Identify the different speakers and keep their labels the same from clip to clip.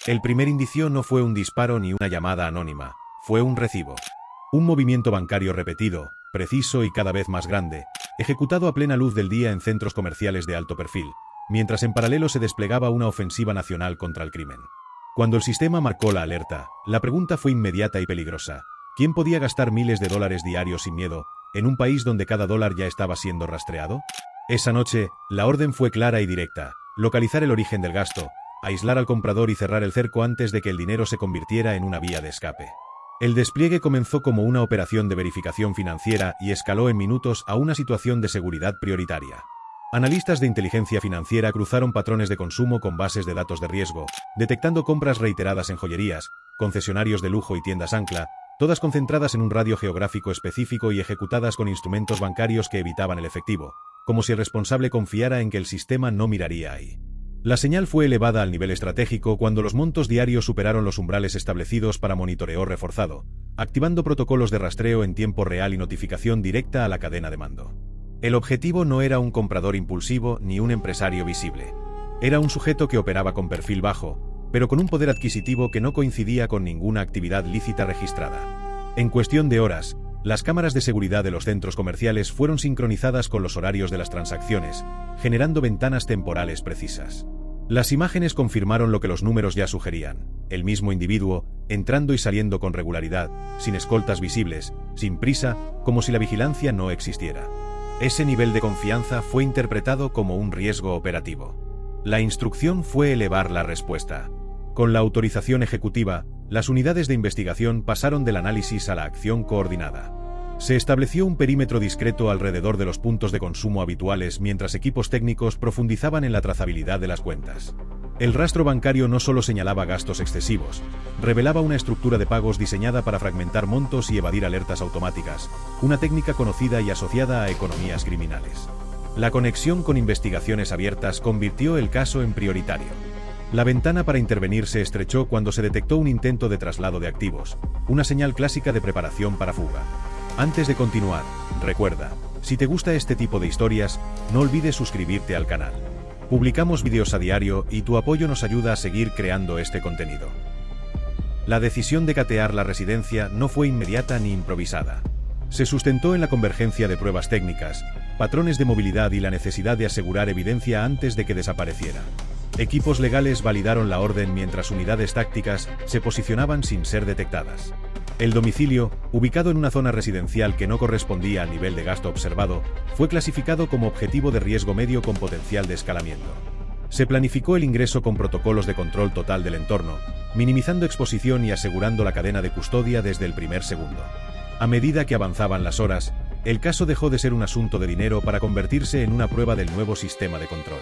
Speaker 1: El primer indicio no fue un disparo ni una llamada anónima, fue un recibo. Un movimiento bancario repetido, preciso y cada vez más grande, ejecutado a plena luz del día en centros comerciales de alto perfil, mientras en paralelo se desplegaba una ofensiva nacional contra el crimen. Cuando el sistema marcó la alerta, la pregunta fue inmediata y peligrosa. ¿Quién podía gastar miles de dólares diarios sin miedo, en un país donde cada dólar ya estaba siendo rastreado? Esa noche, la orden fue clara y directa: localizar el origen del gasto, aislar al comprador y cerrar el cerco antes de que el dinero se convirtiera en una vía de escape. El despliegue comenzó como una operación de verificación financiera y escaló en minutos a una situación de seguridad prioritaria. Analistas de inteligencia financiera cruzaron patrones de consumo con bases de datos de riesgo, detectando compras reiteradas en joyerías, concesionarios de lujo y tiendas ancla, todas concentradas en un radio geográfico específico y ejecutadas con instrumentos bancarios que evitaban el efectivo, como si el responsable confiara en que el sistema no miraría ahí. La señal fue elevada al nivel estratégico cuando los montos diarios superaron los umbrales establecidos para monitoreo reforzado, activando protocolos de rastreo en tiempo real y notificación directa a la cadena de mando. El objetivo no era un comprador impulsivo ni un empresario visible. Era un sujeto que operaba con perfil bajo, pero con un poder adquisitivo que no coincidía con ninguna actividad lícita registrada. En cuestión de horas, las cámaras de seguridad de los centros comerciales fueron sincronizadas con los horarios de las transacciones, generando ventanas temporales precisas. Las imágenes confirmaron lo que los números ya sugerían: el mismo individuo, entrando y saliendo con regularidad, sin escoltas visibles, sin prisa, como si la vigilancia no existiera. Ese nivel de confianza fue interpretado como un riesgo operativo. La instrucción fue elevar la respuesta. Con la autorización ejecutiva, las unidades de investigación pasaron del análisis a la acción coordinada. Se estableció un perímetro discreto alrededor de los puntos de consumo habituales mientras equipos técnicos profundizaban en la trazabilidad de las cuentas. El rastro bancario no solo señalaba gastos excesivos, revelaba una estructura de pagos diseñada para fragmentar montos y evadir alertas automáticas, una técnica conocida y asociada a economías criminales. La conexión con investigaciones abiertas convirtió el caso en prioritario. La ventana para intervenir se estrechó cuando se detectó un intento de traslado de activos, una señal clásica de preparación para fuga. Antes de continuar, recuerda, si te gusta este tipo de historias, no olvides suscribirte al canal. Publicamos vídeos a diario y tu apoyo nos ayuda a seguir creando este contenido. La decisión de catear la residencia no fue inmediata ni improvisada. Se sustentó en la convergencia de pruebas técnicas, patrones de movilidad y la necesidad de asegurar evidencia antes de que desapareciera. Equipos legales validaron la orden mientras unidades tácticas se posicionaban sin ser detectadas. El domicilio, ubicado en una zona residencial que no correspondía al nivel de gasto observado, fue clasificado como objetivo de riesgo medio con potencial de escalamiento. Se planificó el ingreso con protocolos de control total del entorno, minimizando exposición y asegurando la cadena de custodia desde el primer segundo. A medida que avanzaban las horas, el caso dejó de ser un asunto de dinero para convertirse en una prueba del nuevo sistema de control.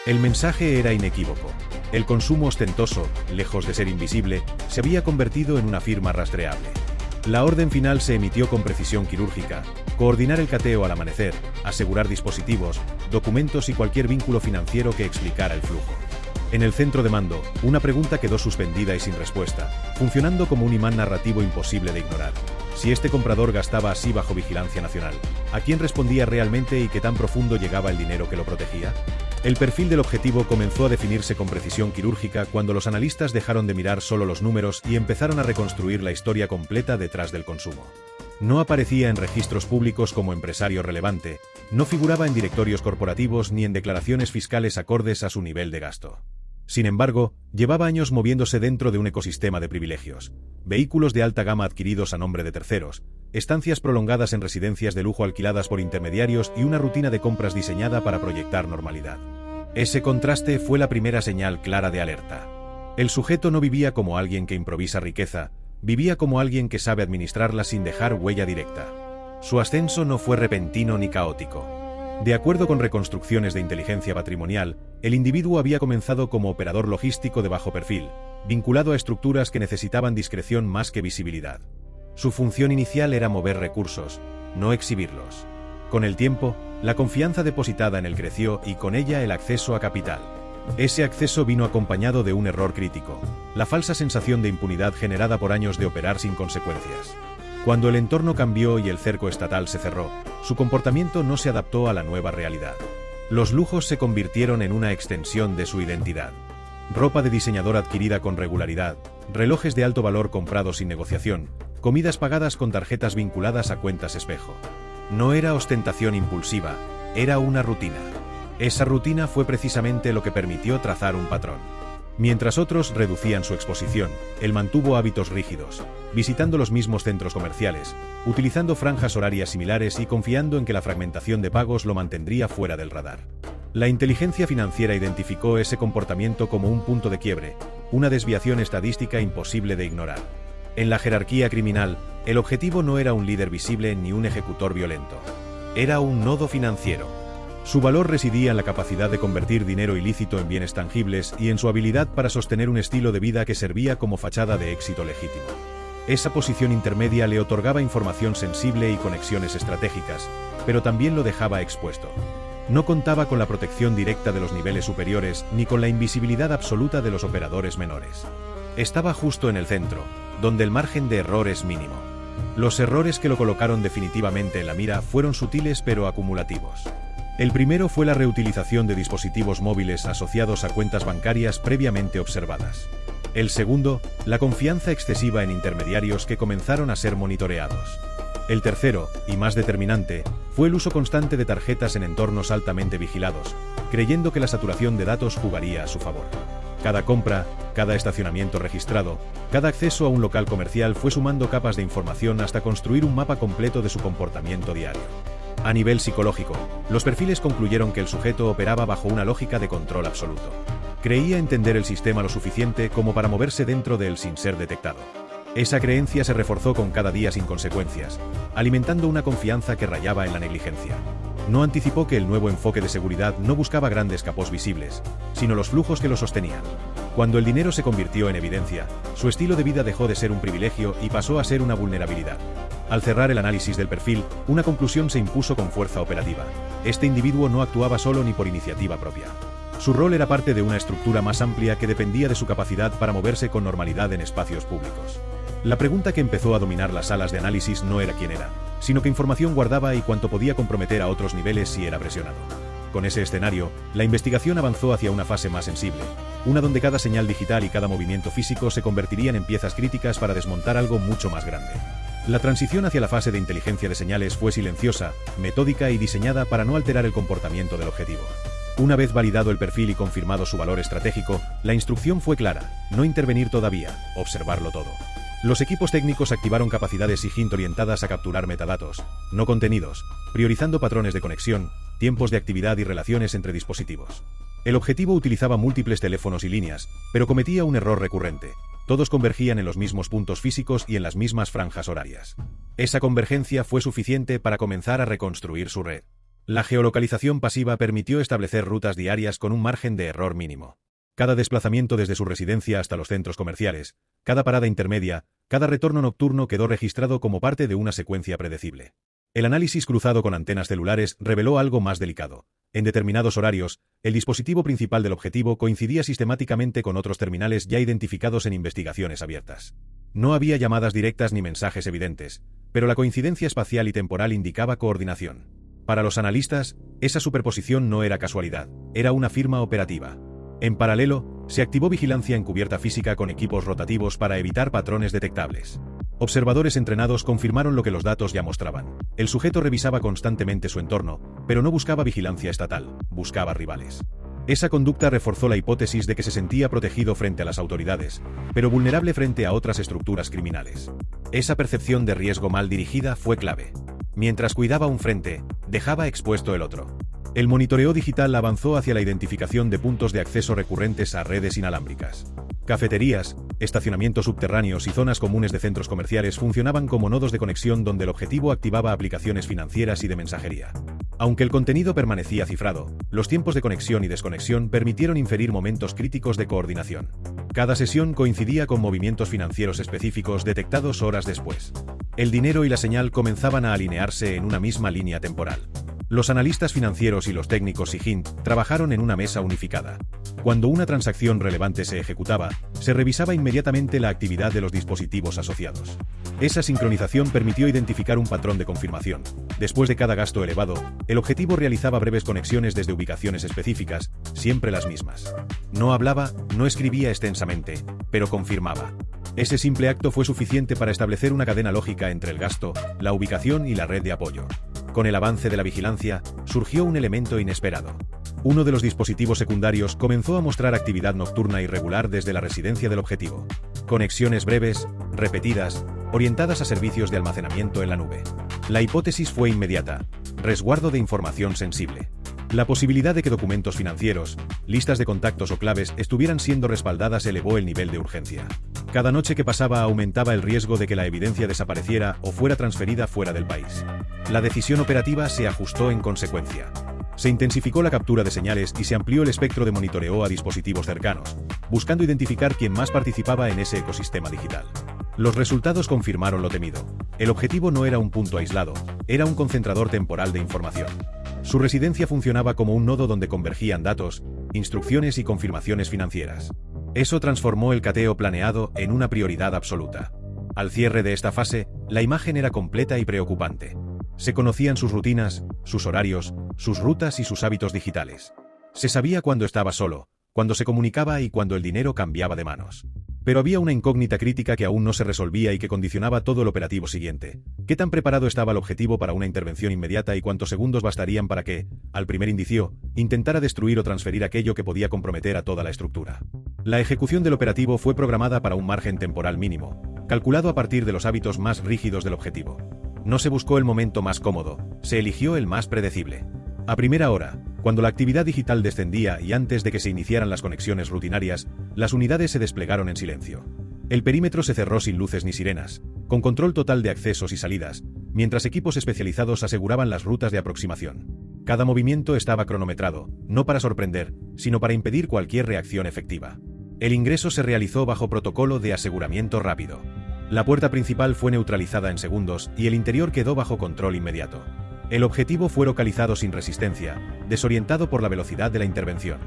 Speaker 1: El mensaje era inequívoco. El consumo ostentoso, lejos de ser invisible, se había convertido en una firma rastreable. La orden final se emitió con precisión quirúrgica: coordinar el cateo al amanecer, asegurar dispositivos, documentos y cualquier vínculo financiero que explicara el flujo. En el centro de mando, una pregunta quedó suspendida y sin respuesta, funcionando como un imán narrativo imposible de ignorar. Si este comprador gastaba así bajo vigilancia nacional, ¿a quién respondía realmente y qué tan profundo llegaba el dinero que lo protegía? El perfil del objetivo comenzó a definirse con precisión quirúrgica cuando los analistas dejaron de mirar solo los números y empezaron a reconstruir la historia completa detrás del consumo. No aparecía en registros públicos como empresario relevante, no figuraba en directorios corporativos ni en declaraciones fiscales acordes a su nivel de gasto. Sin embargo, llevaba años moviéndose dentro de un ecosistema de privilegios: vehículos de alta gama adquiridos a nombre de terceros, estancias prolongadas en residencias de lujo alquiladas por intermediarios y una rutina de compras diseñada para proyectar normalidad. Ese contraste fue la primera señal clara de alerta. El sujeto no vivía como alguien que improvisa riqueza, vivía como alguien que sabe administrarla sin dejar huella directa. Su ascenso no fue repentino ni caótico. De acuerdo con reconstrucciones de inteligencia patrimonial, el individuo había comenzado como operador logístico de bajo perfil, vinculado a estructuras que necesitaban discreción más que visibilidad. Su función inicial era mover recursos, no exhibirlos. Con el tiempo, la confianza depositada en él creció y con ella el acceso a capital. Ese acceso vino acompañado de un error crítico: la falsa sensación de impunidad generada por años de operar sin consecuencias. Cuando el entorno cambió y el cerco estatal se cerró, su comportamiento no se adaptó a la nueva realidad. Los lujos se convirtieron en una extensión de su identidad. ropa de diseñador adquirida con regularidad, relojes de alto valor comprados sin negociación, comidas pagadas con tarjetas vinculadas a cuentas espejo. No era ostentación impulsiva, era una rutina. Esa rutina fue precisamente lo que permitió trazar un patrón. Mientras otros reducían su exposición, él mantuvo hábitos rígidos, visitando los mismos centros comerciales, utilizando franjas horarias similares y confiando en que la fragmentación de pagos lo mantendría fuera del radar. La inteligencia financiera identificó ese comportamiento como un punto de quiebre, una desviación estadística imposible de ignorar. En la jerarquía criminal, el objetivo no era un líder visible ni un ejecutor violento. Era un nodo financiero. Su valor residía en la capacidad de convertir dinero ilícito en bienes tangibles y en su habilidad para sostener un estilo de vida que servía como fachada de éxito legítimo. Esa posición intermedia le otorgaba información sensible y conexiones estratégicas, pero también lo dejaba expuesto. No contaba con la protección directa de los niveles superiores ni con la invisibilidad absoluta de los operadores menores. Estaba justo en el centro, donde el margen de error es mínimo. Los errores que lo colocaron definitivamente en la mira fueron sutiles pero acumulativos. El primero fue la reutilización de dispositivos móviles asociados a cuentas bancarias previamente observadas. El segundo, la confianza excesiva en intermediarios que comenzaron a ser monitoreados. El tercero, y más determinante, fue el uso constante de tarjetas en entornos altamente vigilados, creyendo que la saturación de datos jugaría a su favor. Cada compra, cada estacionamiento registrado, cada acceso a un local comercial fue sumando capas de información hasta construir un mapa completo de su comportamiento diario. A nivel psicológico, los perfiles concluyeron que el sujeto operaba bajo una lógica de control absoluto. Creía entender el sistema lo suficiente como para moverse dentro de él sin ser detectado. Esa creencia se reforzó con cada día sin consecuencias, alimentando una confianza que rayaba en la negligencia. No anticipó que el nuevo enfoque de seguridad no buscaba grandes capós visibles, sino los flujos que lo sostenían. Cuando el dinero se convirtió en evidencia, su estilo de vida dejó de ser un privilegio y pasó a ser una vulnerabilidad. Al cerrar el análisis del perfil, una conclusión se impuso con fuerza operativa. Este individuo no actuaba solo ni por iniciativa propia. Su rol era parte de una estructura más amplia que dependía de su capacidad para moverse con normalidad en espacios públicos. La pregunta que empezó a dominar las salas de análisis no era quién era, sino qué información guardaba y cuánto podía comprometer a otros niveles si era presionado. Con ese escenario, la investigación avanzó hacia una fase más sensible, una donde cada señal digital y cada movimiento físico se convertirían en piezas críticas para desmontar algo mucho más grande. La transición hacia la fase de inteligencia de señales fue silenciosa, metódica y diseñada para no alterar el comportamiento del objetivo. Una vez validado el perfil y confirmado su valor estratégico, la instrucción fue clara: no intervenir todavía, observarlo todo. Los equipos técnicos activaron capacidades SIGINT orientadas a capturar metadatos, no contenidos, priorizando patrones de conexión, tiempos de actividad y relaciones entre dispositivos. El objetivo utilizaba múltiples teléfonos y líneas, pero cometía un error recurrente. Todos convergían en los mismos puntos físicos y en las mismas franjas horarias. Esa convergencia fue suficiente para comenzar a reconstruir su red. La geolocalización pasiva permitió establecer rutas diarias con un margen de error mínimo. Cada desplazamiento desde su residencia hasta los centros comerciales, cada parada intermedia, cada retorno nocturno quedó registrado como parte de una secuencia predecible. El análisis cruzado con antenas celulares reveló algo más delicado. En determinados horarios, el dispositivo principal del objetivo coincidía sistemáticamente con otros terminales ya identificados en investigaciones abiertas. No había llamadas directas ni mensajes evidentes, pero la coincidencia espacial y temporal indicaba coordinación. Para los analistas, esa superposición no era casualidad, era una firma operativa. En paralelo, se activó vigilancia encubierta física con equipos rotativos para evitar patrones detectables. Observadores entrenados confirmaron lo que los datos ya mostraban. El sujeto revisaba constantemente su entorno, pero no buscaba vigilancia estatal, buscaba rivales. Esa conducta reforzó la hipótesis de que se sentía protegido frente a las autoridades, pero vulnerable frente a otras estructuras criminales. Esa percepción de riesgo mal dirigida fue clave. Mientras cuidaba un frente, dejaba expuesto el otro. El monitoreo digital avanzó hacia la identificación de puntos de acceso recurrentes a redes inalámbricas. Cafeterías, estacionamientos subterráneos y zonas comunes de centros comerciales funcionaban como nodos de conexión donde el objetivo activaba aplicaciones financieras y de mensajería. Aunque el contenido permanecía cifrado, los tiempos de conexión y desconexión permitieron inferir momentos críticos de coordinación. Cada sesión coincidía con movimientos financieros específicos detectados horas después. El dinero y la señal comenzaban a alinearse en una misma línea temporal. Los analistas financieros y los técnicos SIGINT trabajaron en una mesa unificada. Cuando una transacción relevante se ejecutaba, se revisaba inmediatamente la actividad de los dispositivos asociados. Esa sincronización permitió identificar un patrón de confirmación. Después de cada gasto elevado, el objetivo realizaba breves conexiones desde ubicaciones específicas, siempre las mismas. No hablaba, no escribía extensamente, pero confirmaba. Ese simple acto fue suficiente para establecer una cadena lógica entre el gasto, la ubicación y la red de apoyo. Con el avance de la vigilancia, surgió un elemento inesperado. Uno de los dispositivos secundarios comenzó a mostrar actividad nocturna irregular desde la residencia del objetivo. Conexiones breves, repetidas, orientadas a servicios de almacenamiento en la nube. La hipótesis fue inmediata: resguardo de información sensible. La posibilidad de que documentos financieros, listas de contactos o claves estuvieran siendo respaldadas elevó el nivel de urgencia. Cada noche que pasaba aumentaba el riesgo de que la evidencia desapareciera o fuera transferida fuera del país. La decisión operativa se ajustó en consecuencia. Se intensificó la captura de señales y se amplió el espectro de monitoreo a dispositivos cercanos, buscando identificar quién más participaba en ese ecosistema digital. Los resultados confirmaron lo temido. El objetivo no era un punto aislado, era un concentrador temporal de información. Su residencia funcionaba como un nodo donde convergían datos, instrucciones y confirmaciones financieras. Eso transformó el cateo planeado en una prioridad absoluta. Al cierre de esta fase, la imagen era completa y preocupante. Se conocían sus rutinas, sus horarios, sus rutas y sus hábitos digitales. Se sabía cuándo estaba solo, cuándo se comunicaba y cuándo el dinero cambiaba de manos. Pero había una incógnita crítica que aún no se resolvía y que condicionaba todo el operativo siguiente. ¿Qué tan preparado estaba el objetivo para una intervención inmediata y cuántos segundos bastarían para que, al primer indicio, intentara destruir o transferir aquello que podía comprometer a toda la estructura? La ejecución del operativo fue programada para un margen temporal mínimo, calculado a partir de los hábitos más rígidos del objetivo. No se buscó el momento más cómodo, se eligió el más predecible. A primera hora, cuando la actividad digital descendía y antes de que se iniciaran las conexiones rutinarias, las unidades se desplegaron en silencio. El perímetro se cerró sin luces ni sirenas, con control total de accesos y salidas, mientras equipos especializados aseguraban las rutas de aproximación. Cada movimiento estaba cronometrado, no para sorprender, sino para impedir cualquier reacción efectiva. El ingreso se realizó bajo protocolo de aseguramiento rápido. La puerta principal fue neutralizada en segundos y el interior quedó bajo control inmediato. El objetivo fue localizado sin resistencia, desorientado por la velocidad de la intervención.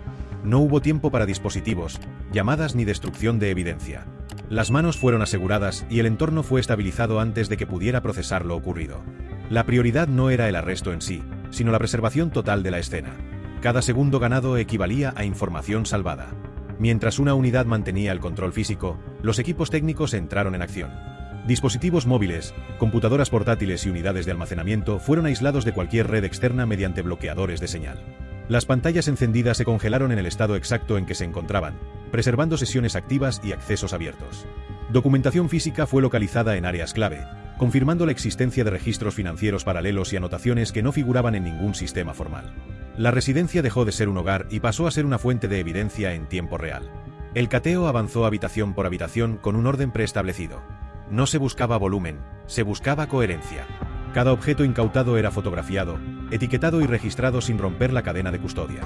Speaker 1: No hubo tiempo para dispositivos, llamadas ni destrucción de evidencia. Las manos fueron aseguradas y el entorno fue estabilizado antes de que pudiera procesar lo ocurrido. La prioridad no era el arresto en sí, sino la preservación total de la escena. Cada segundo ganado equivalía a información salvada. Mientras una unidad mantenía el control físico, los equipos técnicos entraron en acción. Dispositivos móviles, computadoras portátiles y unidades de almacenamiento fueron aislados de cualquier red externa mediante bloqueadores de señal. Las pantallas encendidas se congelaron en el estado exacto en que se encontraban, preservando sesiones activas y accesos abiertos. Documentación física fue localizada en áreas clave, confirmando la existencia de registros financieros paralelos y anotaciones que no figuraban en ningún sistema formal. La residencia dejó de ser un hogar y pasó a ser una fuente de evidencia en tiempo real. El cateo avanzó habitación por habitación con un orden preestablecido. No se buscaba volumen, se buscaba coherencia. Cada objeto incautado era fotografiado, etiquetado y registrado sin romper la cadena de custodia.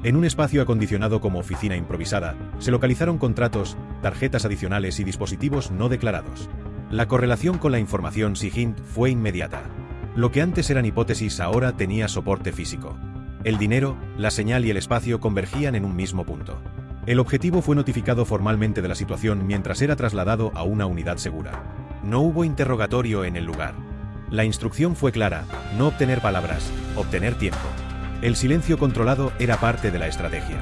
Speaker 1: En un espacio acondicionado como oficina improvisada, se localizaron contratos, tarjetas adicionales y dispositivos no declarados. La correlación con la información SIGINT fue inmediata. Lo que antes eran hipótesis ahora tenía soporte físico. El dinero, la señal y el espacio convergían en un mismo punto. El objetivo fue notificado formalmente de la situación mientras era trasladado a una unidad segura. No hubo interrogatorio en el lugar. La instrucción fue clara: no obtener palabras, obtener tiempo. El silencio controlado era parte de la estrategia.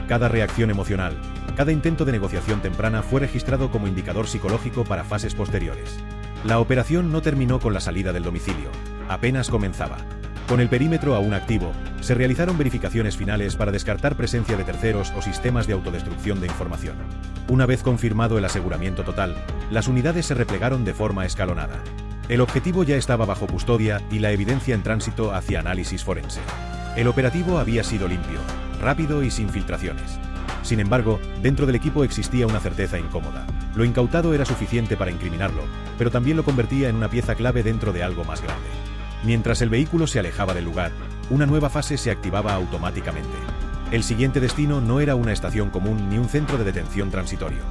Speaker 1: Cada reacción emocional, cada intento de negociación temprana fue registrado como indicador psicológico para fases posteriores. La operación no terminó con la salida del domicilio, apenas comenzaba. Con el perímetro aún activo, se realizaron verificaciones finales para descartar presencia de terceros o sistemas de autodestrucción de información. Una vez confirmado el aseguramiento total, las unidades se replegaron de forma escalonada. El objetivo ya estaba bajo custodia y la evidencia en tránsito hacia análisis forense. El operativo había sido limpio, rápido y sin filtraciones. Sin embargo, dentro del equipo existía una certeza incómoda. Lo incautado era suficiente para incriminarlo, pero también lo convertía en una pieza clave dentro de algo más grande. Mientras el vehículo se alejaba del lugar, una nueva fase se activaba automáticamente. El siguiente destino no era una estación común ni un centro de detención transitorio.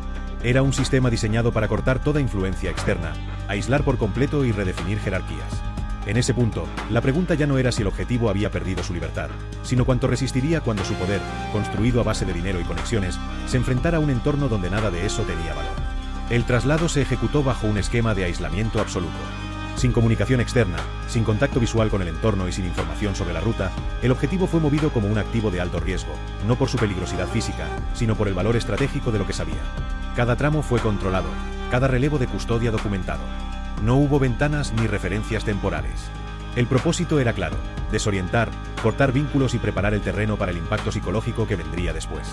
Speaker 1: Era un sistema diseñado para cortar toda influencia externa, aislar por completo y redefinir jerarquías. En ese punto, la pregunta ya no era si el objetivo había perdido su libertad, sino cuánto resistiría cuando su poder, construido a base de dinero y conexiones, se enfrentara a un entorno donde nada de eso tenía valor. El traslado se ejecutó bajo un esquema de aislamiento absoluto. Sin comunicación externa, sin contacto visual con el entorno y sin información sobre la ruta, el objetivo fue movido como un activo de alto riesgo, no por su peligrosidad física, sino por el valor estratégico de lo que sabía. Cada tramo fue controlado, cada relevo de custodia documentado. No hubo ventanas ni referencias temporales. El propósito era claro: desorientar, cortar vínculos y preparar el terreno para el impacto psicológico que vendría después.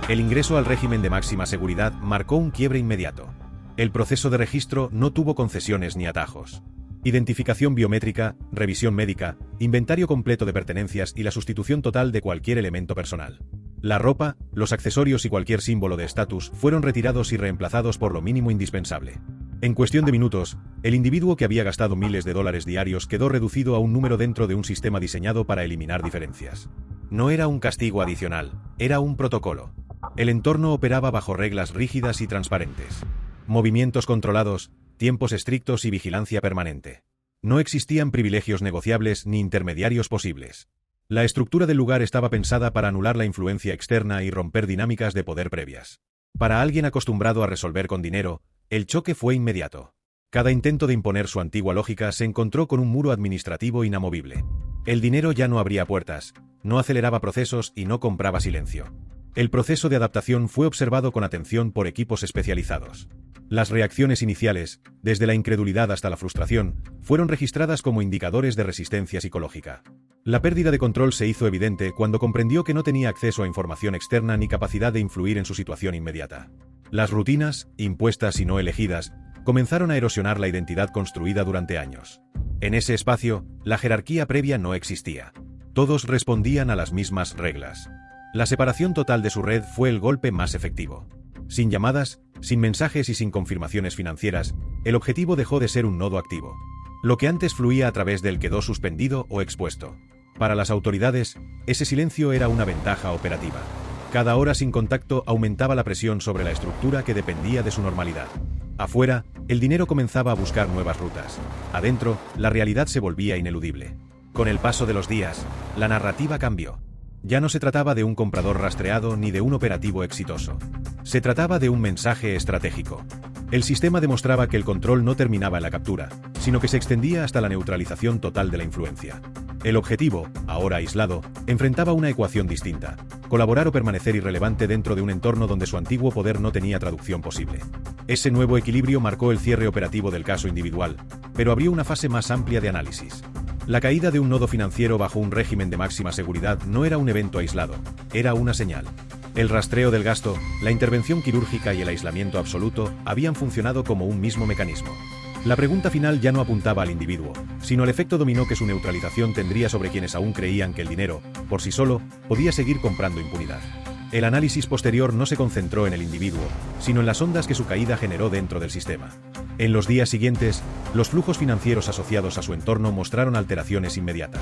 Speaker 1: El ingreso al régimen de máxima seguridad marcó un quiebre inmediato. El proceso de registro no tuvo concesiones ni atajos. Identificación biométrica, revisión médica, inventario completo de pertenencias y la sustitución total de cualquier elemento personal. La ropa, los accesorios y cualquier símbolo de estatus fueron retirados y reemplazados por lo mínimo indispensable. En cuestión de minutos, el individuo que había gastado miles de dólares diarios quedó reducido a un número dentro de un sistema diseñado para eliminar diferencias. No era un castigo adicional, era un protocolo. El entorno operaba bajo reglas rígidas y transparentes. Movimientos controlados, tiempos estrictos y vigilancia permanente. No existían privilegios negociables ni intermediarios posibles. La estructura del lugar estaba pensada para anular la influencia externa y romper dinámicas de poder previas. Para alguien acostumbrado a resolver con dinero, el choque fue inmediato. Cada intento de imponer su antigua lógica se encontró con un muro administrativo inamovible. El dinero ya no abría puertas, no aceleraba procesos y no compraba silencio. El proceso de adaptación fue observado con atención por equipos especializados. Las reacciones iniciales, desde la incredulidad hasta la frustración, fueron registradas como indicadores de resistencia psicológica. La pérdida de control se hizo evidente cuando comprendió que no tenía acceso a información externa ni capacidad de influir en su situación inmediata. Las rutinas, impuestas y no elegidas, comenzaron a erosionar la identidad construida durante años. En ese espacio, la jerarquía previa no existía. Todos respondían a las mismas reglas. La separación total de su red fue el golpe más efectivo. Sin llamadas, sin mensajes y sin confirmaciones financieras, el objetivo dejó de ser un nodo activo. Lo que antes fluía a través del quedó suspendido o expuesto. Para las autoridades, ese silencio era una ventaja operativa. Cada hora sin contacto aumentaba la presión sobre la estructura que dependía de su normalidad. Afuera, el dinero comenzaba a buscar nuevas rutas. Adentro, la realidad se volvía ineludible. Con el paso de los días, la narrativa cambió. Ya no se trataba de un comprador rastreado ni de un operativo exitoso. Se trataba de un mensaje estratégico. El sistema demostraba que el control no terminaba en la captura, sino que se extendía hasta la neutralización total de la influencia. El objetivo, ahora aislado, enfrentaba una ecuación distinta: colaborar o permanecer irrelevante dentro de un entorno donde su antiguo poder no tenía traducción posible. Ese nuevo equilibrio marcó el cierre operativo del caso individual, pero abrió una fase más amplia de análisis. La caída de un nodo financiero bajo un régimen de máxima seguridad no era un evento aislado, era una señal. El rastreo del gasto, la intervención quirúrgica y el aislamiento absoluto habían funcionado como un mismo mecanismo. La pregunta final ya no apuntaba al individuo, sino al efecto dominó que su neutralización tendría sobre quienes aún creían que el dinero, por sí solo, podía seguir comprando impunidad. El análisis posterior no se concentró en el individuo, sino en las ondas que su caída generó dentro del sistema. En los días siguientes, los flujos financieros asociados a su entorno mostraron alteraciones inmediatas.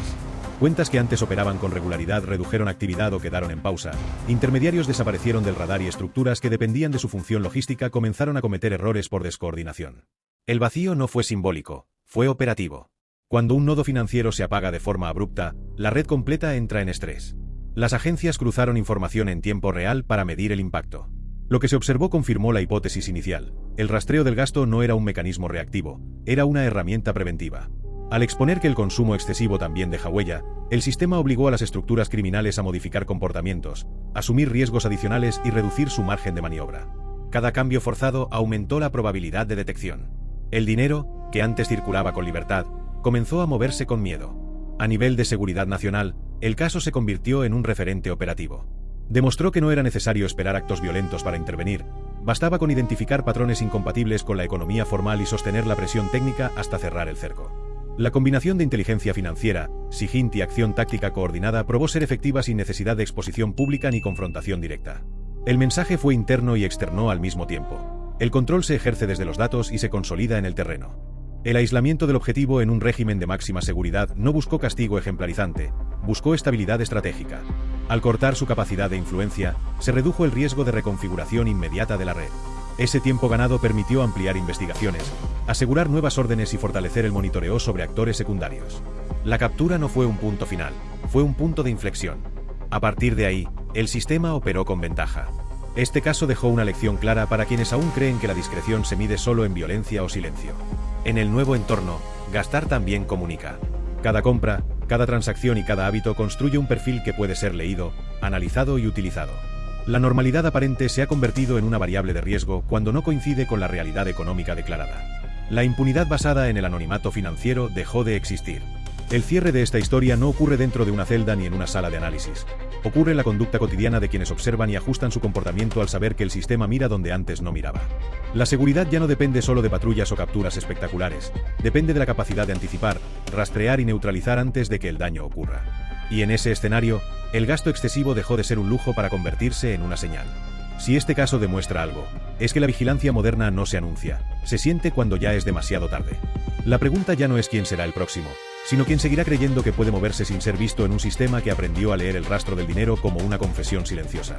Speaker 1: Cuentas que antes operaban con regularidad redujeron actividad o quedaron en pausa, intermediarios desaparecieron del radar y estructuras que dependían de su función logística comenzaron a cometer errores por descoordinación. El vacío no fue simbólico, fue operativo. Cuando un nodo financiero se apaga de forma abrupta, la red completa entra en estrés. Las agencias cruzaron información en tiempo real para medir el impacto. Lo que se observó confirmó la hipótesis inicial: el rastreo del gasto no era un mecanismo reactivo, era una herramienta preventiva. Al exponer que el consumo excesivo también deja huella, el sistema obligó a las estructuras criminales a modificar comportamientos, asumir riesgos adicionales y reducir su margen de maniobra. Cada cambio forzado aumentó la probabilidad de detección. El dinero, que antes circulaba con libertad, comenzó a moverse con miedo. A nivel de seguridad nacional, el caso se convirtió en un referente operativo. Demostró que no era necesario esperar actos violentos para intervenir, bastaba con identificar patrones incompatibles con la economía formal y sostener la presión técnica hasta cerrar el cerco. La combinación de inteligencia financiera, SIGINT y acción táctica coordinada probó ser efectiva sin necesidad de exposición pública ni confrontación directa. El mensaje fue interno y externo al mismo tiempo. El control se ejerce desde los datos y se consolida en el terreno. El aislamiento del objetivo en un régimen de máxima seguridad no buscó castigo ejemplarizante, buscó estabilidad estratégica. Al cortar su capacidad de influencia, se redujo el riesgo de reconfiguración inmediata de la red. Ese tiempo ganado permitió ampliar investigaciones, asegurar nuevas órdenes y fortalecer el monitoreo sobre actores secundarios. La captura no fue un punto final, fue un punto de inflexión. A partir de ahí, el sistema operó con ventaja. Este caso dejó una lección clara para quienes aún creen que la discreción se mide solo en violencia o silencio. En el nuevo entorno, gastar también comunica. Cada compra, cada transacción y cada hábito construye un perfil que puede ser leído, analizado y utilizado. La normalidad aparente se ha convertido en una variable de riesgo cuando no coincide con la realidad económica declarada. La impunidad basada en el anonimato financiero dejó de existir. El cierre de esta historia no ocurre dentro de una celda ni en una sala de análisis. Ocurre en la conducta cotidiana de quienes observan y ajustan su comportamiento al saber que el sistema mira donde antes no miraba. La seguridad ya no depende solo de patrullas o capturas espectaculares, depende de la capacidad de anticipar, rastrear y neutralizar antes de que el daño ocurra. Y en ese escenario, el gasto excesivo dejó de ser un lujo para convertirse en una señal. Si este caso demuestra algo, es que la vigilancia moderna no se anuncia, se siente cuando ya es demasiado tarde. La pregunta ya no es quién será el próximo, sino quién seguirá creyendo que puede moverse sin ser visto en un sistema que aprendió a leer el rastro del dinero como una confesión silenciosa.